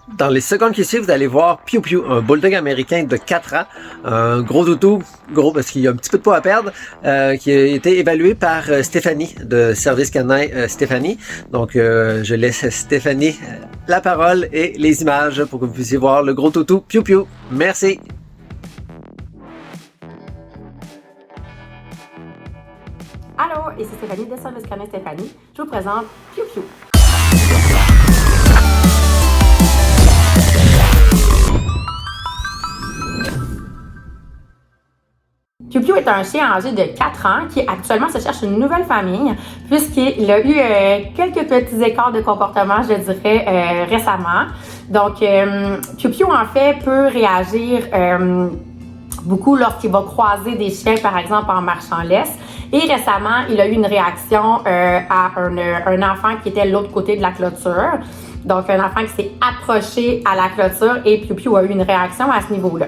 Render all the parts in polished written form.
Dans les secondes qui suivent, vous allez voir Piu Piu, un bulldog américain de 4 ans, un gros toutou, gros parce qu'il y a un petit peu de poids à perdre, qui a été évalué par Stéphanie de Service Canin Stéphanie. Donc, je laisse Stéphanie la parole et les images pour que vous puissiez voir le gros toutou Piu Piu. Merci. Allô, ici Stéphanie de Service Canin Stéphanie. Je vous présente Piu Piu. Piu Piu est un chien âgé de 4 ans qui actuellement se cherche une nouvelle famille puisqu'il a eu quelques petits écarts de comportement, je dirais, récemment. Donc, Piu Piu, en fait, peut réagir beaucoup lorsqu'il va croiser des chiens, par exemple, en marche en laisse. Et récemment, il a eu une réaction à un enfant qui était de l'autre côté de la clôture. Donc, un enfant qui s'est approché à la clôture et Piu Piu a eu une réaction à ce niveau-là.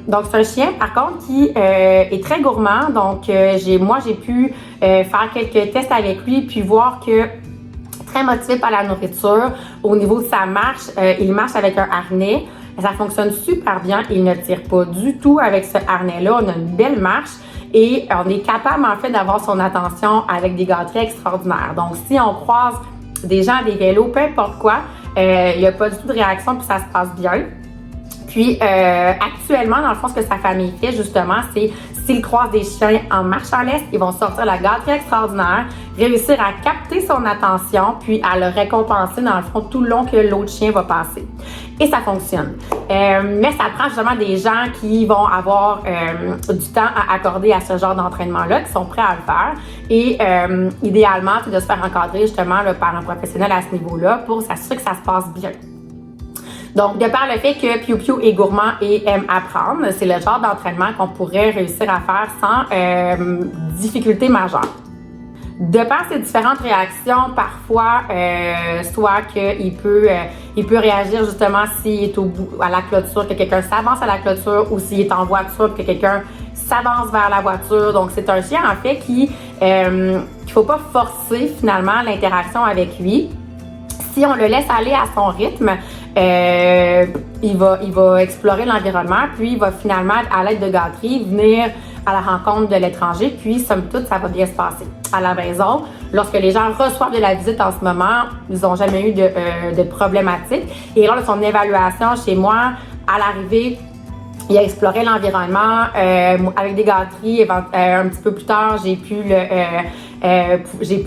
Donc, c'est un chien, par contre, qui est très gourmand. Donc, j'ai pu faire quelques tests avec lui puis voir que très motivé par la nourriture. Au niveau de sa marche, il marche avec un harnais. Ça fonctionne super bien. Il ne tire pas du tout avec ce harnais-là. On a une belle marche et on est capable, en fait, d'avoir son attention avec des gâteries extraordinaires. Donc, si on croise des gens à des vélos, peu importe quoi, il n'y a pas du tout de réaction puis ça se passe bien. Puis, actuellement, dans le fond, ce que sa famille fait, justement, c'est s'ils croisent des chiens en marche en laisse, ils vont sortir la gâterie extraordinaire, réussir à capter son attention, puis à le récompenser, dans le fond, tout le long que l'autre chien va passer. Et ça fonctionne. Mais ça prend justement des gens qui vont avoir du temps à accorder à ce genre d'entraînement-là, qui sont prêts à le faire. Et idéalement, c'est de se faire encadrer, justement, là, par un professionnel à ce niveau-là pour s'assurer que ça se passe bien. Donc, de par le fait que Piu Piu est gourmand et aime apprendre, c'est le genre d'entraînement qu'on pourrait réussir à faire sans difficulté majeure. De par ces différentes réactions, parfois, soit qu'il peut réagir justement s'il est au bout, à la clôture, que quelqu'un s'avance à la clôture ou s'il est en voiture, que quelqu'un s'avance vers la voiture. Donc, c'est un chien, en fait, qu'il faut pas forcer finalement l'interaction avec lui. Si on le laisse aller à son rythme, il va explorer l'environnement, puis il va finalement, à l'aide de gâteries, venir à la rencontre de l'étranger, puis somme toute, ça va bien se passer. À la maison, lorsque les gens reçoivent de la visite en ce moment, ils n'ont jamais eu de problématique. Et lors de son évaluation chez moi, à l'arrivée, il a exploré l'environnement avec des gâteries. Un petit peu plus tard, j'ai pu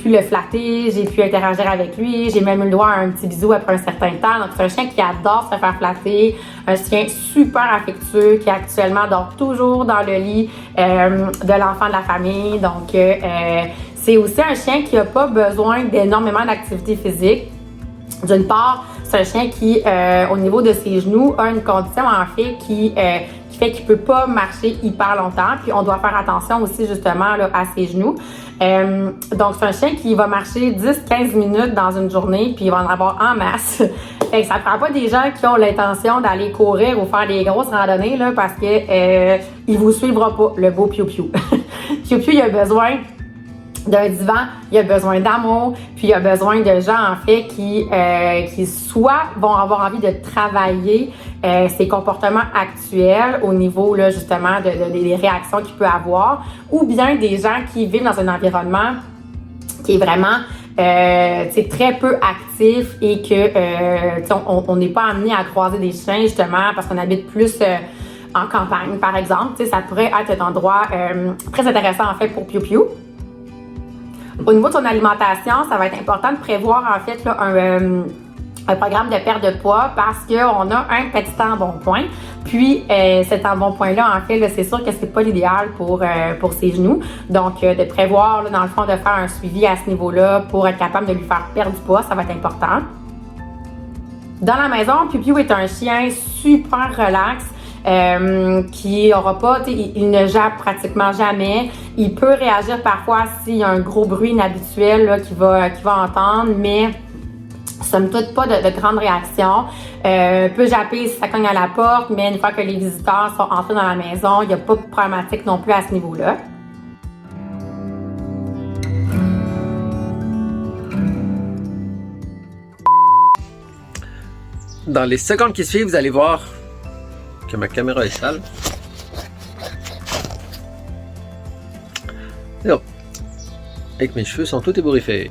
le flatter, j'ai pu interagir avec lui, j'ai même eu le droit à un petit bisou après un certain temps. Donc, c'est un chien qui adore se faire flatter, un chien super affectueux qui actuellement dort toujours dans le lit de l'enfant de la famille. Donc, c'est aussi un chien qui n'a pas besoin d'énormément d'activité physique. D'une part, c'est un chien qui, au niveau de ses genoux, a une condition en fait qui fait qu'il peut pas marcher hyper longtemps. Puis on doit faire attention aussi justement là, à ses genoux. Donc c'est un chien qui va marcher 10-15 minutes dans une journée, puis il va en avoir en masse. Fait que ça prend pas des gens qui ont l'intention d'aller courir ou faire des grosses randonnées là, parce que il vous suivra pas, le beau Piu Piu. Piu Piu, il a besoin d'un divan, il a besoin d'amour, puis il a besoin de gens, en fait, qui soit vont avoir envie de travailler ses comportements actuels au niveau, là, justement, des réactions qu'il peut avoir, ou bien des gens qui vivent dans un environnement qui est vraiment très peu actif et que on n'est pas amené à croiser des chiens, justement, parce qu'on habite plus en campagne, par exemple. Ça pourrait être un endroit très intéressant, en fait, pour Piu Piu. Au niveau de son alimentation, ça va être important de prévoir en fait là, un programme de perte de poids parce qu'on a un petit embonpoint. Puis cet embonpoint-là, en fait, là, c'est sûr que c'est pas l'idéal pour ses genoux. Donc, de prévoir, là, dans le fond, de faire un suivi à ce niveau-là pour être capable de lui faire perdre du poids, ça va être important. Dans la maison, Piu Piu est un chien super relax. Qui aura pas, il ne jappe pratiquement jamais. Il peut réagir parfois s'il y a un gros bruit inhabituel là, qu'il va entendre, mais somme toute pas de grande réaction. Peut japper si ça cogne à la porte, mais une fois que les visiteurs sont entrés dans la maison, il n'y a pas de problématique non plus à ce niveau-là. Dans les secondes qui suivent, vous allez voir que ma caméra est sale. Et hop. Et que mes cheveux sont tout ébouriffés.